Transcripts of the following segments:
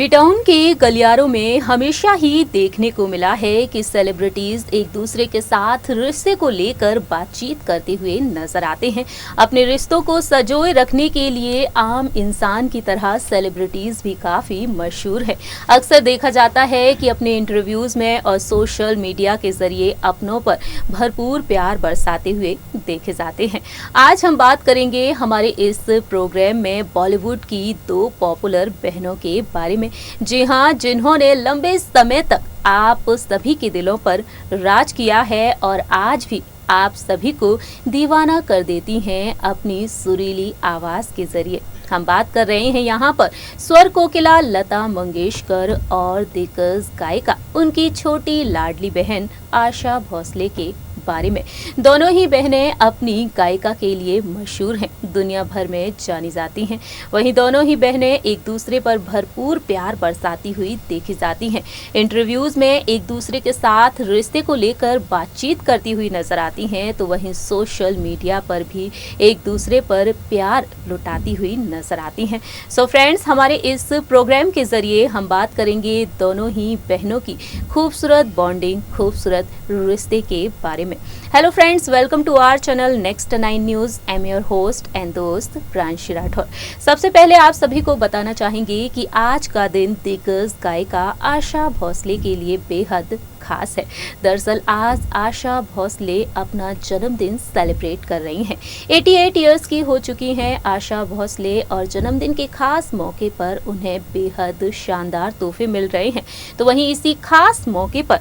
B town के गलियारों में हमेशा ही देखने को मिला है कि सेलिब्रिटीज एक दूसरे के साथ रिश्ते को लेकर बातचीत करते हुए नजर आते हैं। अपने रिश्तों को संजोए रखने के लिए आम इंसान की तरह सेलिब्रिटीज भी काफी मशहूर है। अक्सर देखा जाता है कि अपने इंटरव्यूज में और सोशल मीडिया के जरिए अपनों पर भरपूर प्यार बरसाते हुए देखे जाते हैं। आज हम बात करेंगे हमारे इस प्रोग्राम में बॉलीवुड की दो पॉपुलर बहनों के बारे में। जी हाँ, जिन्होंने लंबे समय तक आप सभी के दिलों पर राज किया है और आज भी आप सभी को दीवाना कर देती हैं अपनी सुरीली आवाज के जरिए। हम बात कर रहे हैं यहाँ पर स्वर कोकिला लता मंगेशकर और दिग्गज गायिका उनकी छोटी लाडली बहन आशा भोसले के बारे में। दोनों ही बहनें अपनी गायिका के लिए मशहूर हैं, दुनिया भर में जानी जाती हैं। वहीं दोनों ही बहनें एक दूसरे पर भरपूर प्यार बरसाती हुई देखी जाती हैं। इंटरव्यूज में एक दूसरे के साथ रिश्ते को लेकर बातचीत करती हुई नजर आती हैं, तो वहीं सोशल मीडिया पर भी एक दूसरे पर प्यार लुटाती हुई नजर आती हैं। सो फ्रेंड्स, हमारे इस प्रोग्राम के जरिए हम बात करेंगे दोनों ही बहनों की खूबसूरत बॉन्डिंग, खूबसूरत रिश्ते के बारे में। Hello friends, welcome to our channel next 9 news. I am your host and दोस्त प्रांशी राठौर। सबसे पहले आप सभी को बताना चाहेंगे कि आज का दिन दिग्गज गायिका आशा भोसले के लिए बेहद खास है। दरअसल आज आशा भोसले अपना जन्मदिन सेलिब्रेट कर रही हैं। 88 इयर्स की हो चुकी हैं आशा भोसले और जन्मदिन के खास मौके पर उन्हें बेहद शानदार तोहफे मिल रहे हैं। तो वहीं इसी खास मौके पर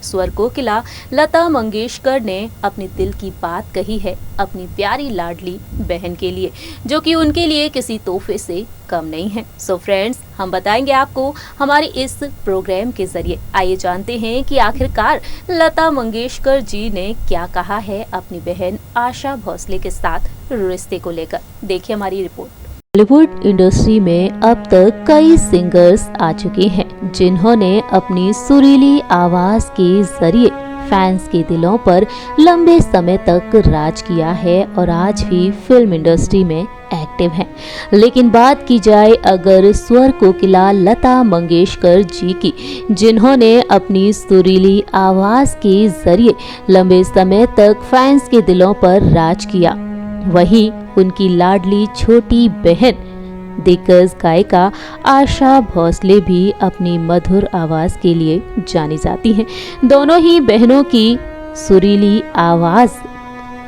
स्वर कोकिला लता मंगेशकर ने अपने दिल की बात कही है अपनी प्यारी लाडली बहन के लिए, जो कि उनके लिए किसी तोहफे से कम नहीं है। सो फ्रेंड्स, हम बताएंगे आपको हमारे इस प्रोग्राम के जरिए। आइए जानते हैं कि आखिरकार लता मंगेशकर जी ने क्या कहा है अपनी बहन आशा भोसले के साथ रिश्ते को लेकर। देखिए हमारी रिपोर्ट। बॉलीवुड इंडस्ट्री में अब तक कई सिंगर्स आ चुके हैं जिन्होंने अपनी सुरीली आवाज के जरिए फैंस के दिलों पर लंबे समय तक राज किया है और आज भी फिल्म इंडस्ट्री में एक्टिव हैं। लेकिन बात की जाए अगर स्वर कोकिला लता मंगेशकर जी की, जिन्होंने अपनी सुरीली आवाज के जरिए लंबे समय तक फैंस के दिलों पर राज किया, वहीं उनकी लाडली छोटी बहन दिग्गज गायिका आशा भोसले भी अपनी मधुर आवाज के लिए जानी जाती हैं। दोनों ही बहनों की सुरीली आवाज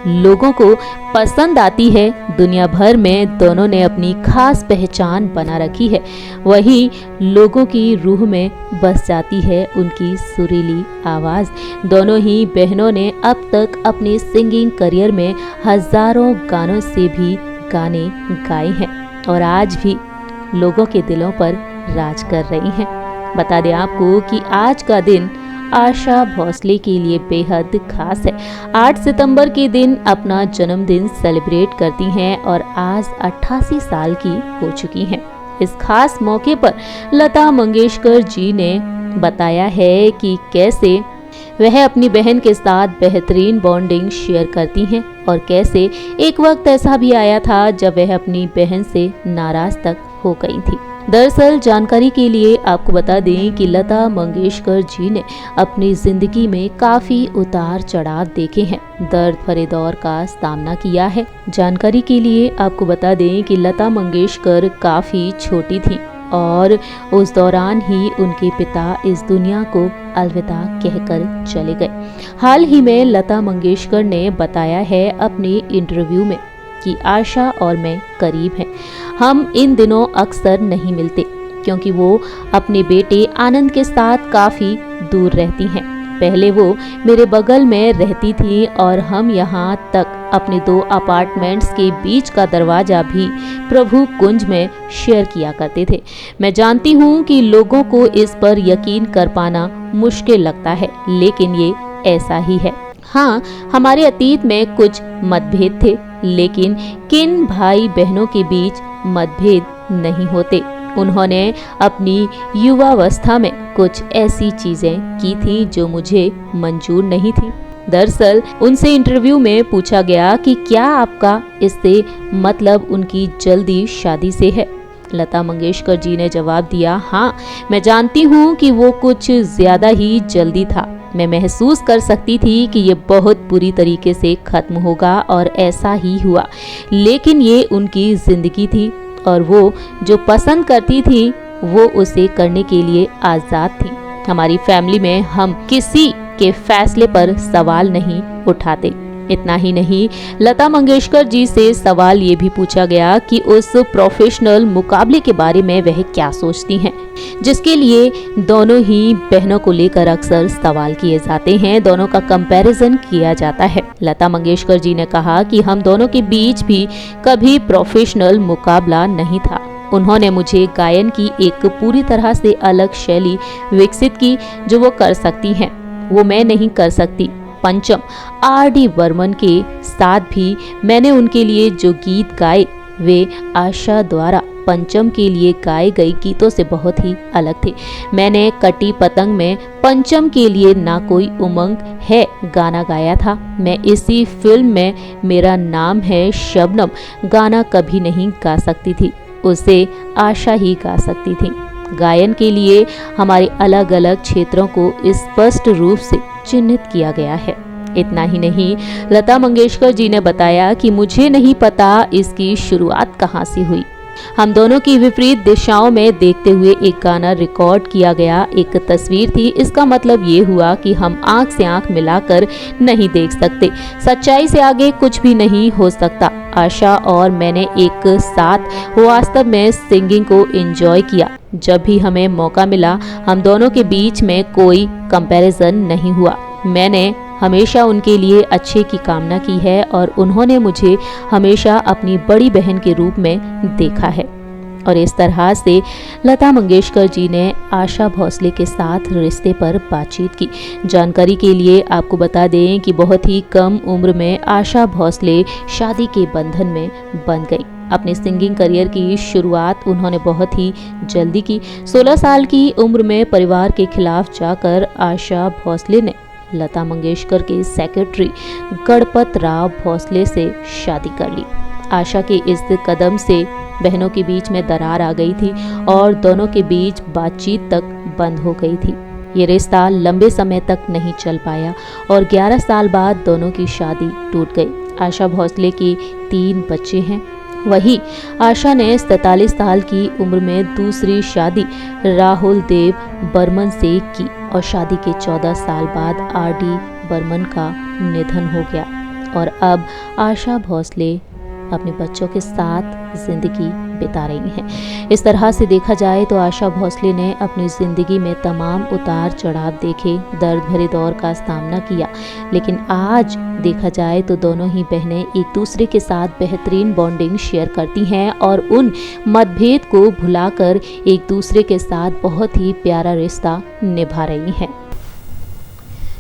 लोगों को पसंद आती है। दुनिया भर में दोनों ने अपनी खास पहचान बना रखी है। वहीं लोगों की रूह में बस जाती है उनकी सुरीली आवाज। दोनों ही बहनों ने अब तक अपने सिंगिंग करियर में हजारों गानों से भी गाने गाए हैं और आज भी लोगों के दिलों पर राज कर रही हैं। बता दें आपको कि आज का दिन आशा भोसले के लिए बेहद खास है। 8 सितंबर के दिन अपना जन्मदिन सेलिब्रेट करती हैं और आज 88 साल की हो चुकी हैं। इस खास मौके पर लता मंगेशकर जी ने बताया है कि कैसे वह अपनी बहन के साथ बेहतरीन बॉन्डिंग शेयर करती हैं और कैसे एक वक्त ऐसा भी आया था जब वह अपनी बहन से नाराज तक हो गई थी। दरअसल जानकारी के लिए आपको बता दें कि लता मंगेशकर जी ने अपनी जिंदगी में काफी उतार चढ़ाव देखे हैं, दर्द भरे दौर का सामना किया है। जानकारी के लिए आपको बता दें कि लता मंगेशकर काफी छोटी थी और उस दौरान ही उनके पिता इस दुनिया को अलविदा कहकर चले गए। हाल ही में लता मंगेशकर ने बताया है अपने इंटरव्यू में कि आशा और मैं करीब हैं। हम इन दिनों अक्सर नहीं मिलते क्योंकि वो अपने बेटे आनंद के साथ काफी दूर रहती हैं। पहले वो मेरे बगल में रहती थी और हम यहाँ तक अपने 2 अपार्टमेंट्स के बीच का दरवाजा भी प्रभु कुंज में शेयर किया करते थे। मैं जानती हूँ कि लोगों को इस पर यकीन कर पाना मुश्किल लगता है, लेकिन ये ऐसा ही है। हाँ, हमारे अतीत में कुछ मतभेद थे, लेकिन किन भाई बहनों के बीच मतभेद नहीं होते। उन्होंने अपनी युवावस्था में कुछ ऐसी चीजें की थी जो मुझे मंजूर नहीं थी। दरअसल उनसे इंटरव्यू में पूछा गया कि क्या आपका इससे मतलब उनकी जल्दी शादी से है, लता मंगेशकर जी ने जवाब दिया, हाँ मैं जानती हूँ कि वो कुछ ज्यादा ही जल्दी था। मैं महसूस कर सकती थी कि ये बहुत बुरी तरीके से खत्म होगा और ऐसा ही हुआ। लेकिन ये उनकी जिंदगी थी और वो जो पसंद करती थी वो उसे करने के लिए आजाद थी। हमारी फैमिली में हम किसी के फैसले पर सवाल नहीं उठाते। इतना ही नहीं, लता मंगेशकर जी से सवाल ये भी पूछा गया कि उस प्रोफेशनल मुकाबले के बारे में वह क्या सोचती हैं, जिसके लिए दोनों ही बहनों को लेकर अक्सर सवाल किए जाते हैं, दोनों का कंपैरिजन किया जाता है। लता मंगेशकर जी ने कहा कि हम दोनों के बीच भी कभी प्रोफेशनल मुकाबला नहीं था। उन्होंने मुझे गायन की एक पूरी तरह से अलग शैली विकसित की जो वो कर सकती हैं, वो मैं नहीं कर सकती। पंचम आर.डी. बर्मन के साथ भी मैंने उनके लिए जो गीत गाए वे आशा द्वारा पंचम के लिए गाए गए गीतों से बहुत ही अलग थे। मैंने कटी पतंग में पंचम के लिए ना कोई उमंग है गाना गाया था। मैं इसी फिल्म में मेरा नाम है शबनम गाना कभी नहीं गा सकती थी, उसे आशा ही गा सकती थी। गायन के लिए हमारे अलग अलग क्षेत्रों को स्पष्ट रूप से चिन्हित किया गया है। इतना ही नहीं, लता मंगेशकर जी ने बताया कि मुझे नहीं पता इसकी शुरुआत कहाँ से हुई। हम दोनों की विपरीत दिशाओं में देखते हुए एक गाना रिकॉर्ड किया गया, एक तस्वीर थी। इसका मतलब ये हुआ कि हम आंख से आंख मिलाकर नहीं देख सकते। सच्चाई से आगे कुछ भी नहीं हो सकता। आशा और मैंने एक साथ वास्तव में सिंगिंग को एंजॉय किया। जब भी हमें मौका मिला हम दोनों के बीच में कोई कंपैरिजन नहीं हुआ। मैंने हमेशा उनके लिए अच्छे की कामना की है और उन्होंने मुझे हमेशा अपनी बड़ी बहन के रूप में देखा है। और इस तरह से लता मंगेशकर जी ने आशा भोसले के साथ रिश्ते पर बातचीत की। जानकारी के लिए आपको बता दें कि बहुत ही कम उम्र में आशा भोसले शादी के बंधन में बंध गई। अपने सिंगिंग करियर की शुरुआत उन्होंने बहुत ही जल्दी की। 16 साल की उम्र में परिवार के खिलाफ जाकर आशा भोसले ने लता मंगेशकर के सेक्रेटरी गणपत राव भोसले से शादी कर ली। आशा के इस कदम से बहनों के बीच में दरार आ गई थी और दोनों के बीच बातचीत तक बंद हो गई थी। ये रिश्ता लंबे समय तक नहीं चल पाया और 11 साल बाद दोनों की शादी टूट गई। आशा भोसले के 3 बच्चे हैं। वहीं आशा ने 47 साल की उम्र में दूसरी शादी राहुल देव बर्मन से की और शादी के 14 साल बाद आर.डी. बर्मन का निधन हो गया और अब आशा भोसले अपने बच्चों के साथ जिंदगी बिता रही हैं। इस तरह से देखा जाए तो आशा भोसले ने अपनी जिंदगी में तमाम उतार चढ़ाव देखे, दर्द भरे दौर का सामना किया, लेकिन आज देखा जाए तो दोनों ही बहनें एक दूसरे के साथ बेहतरीन बॉन्डिंग शेयर करती हैं और उन मतभेद को भुलाकर एक दूसरे के साथ बहुत ही प्यारा रिश्ता निभा रही हैं।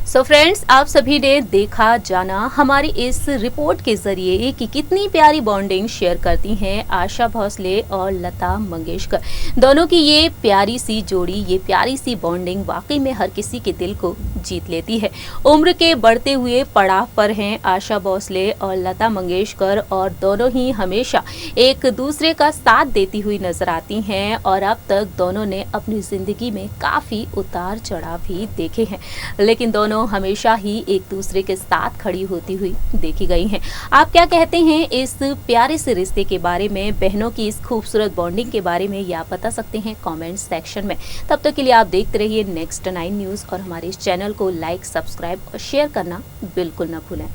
सो फ्रेंड्स, आप सभी ने देखा जाना हमारी इस रिपोर्ट के जरिए कि कितनी प्यारी बॉन्डिंग शेयर करती हैं आशा भोसले और लता मंगेशकर। दोनों की ये प्यारी सी जोड़ी, ये प्यारी सी बॉन्डिंग वाकई में हर किसी के दिल को जीत लेती है। उम्र के बढ़ते हुए पड़ाव पर हैं आशा भोसले और लता मंगेशकर और दोनों ही हमेशा एक दूसरे का साथ देती हुई नजर आती हैं और अब तक दोनों ने अपनी जिंदगी में काफी उतार चढ़ाव भी देखे हैं, लेकिन दोनों हमेशा ही एक दूसरे के साथ खड़ी होती हुई देखी गई हैं। आप क्या कहते हैं इस प्यारे से रिश्ते के बारे में, बहनों की इस खूबसूरत बॉन्डिंग के बारे में, ये आप बता सकते हैं कमेंट सेक्शन में। तब तक के लिए आप देखते रहिए नेक्स्ट 9 न्यूज़ और हमारे इस चैनल को लाइक, सब्सक्राइब और शेयर करना बिल्कुल ना भूलें।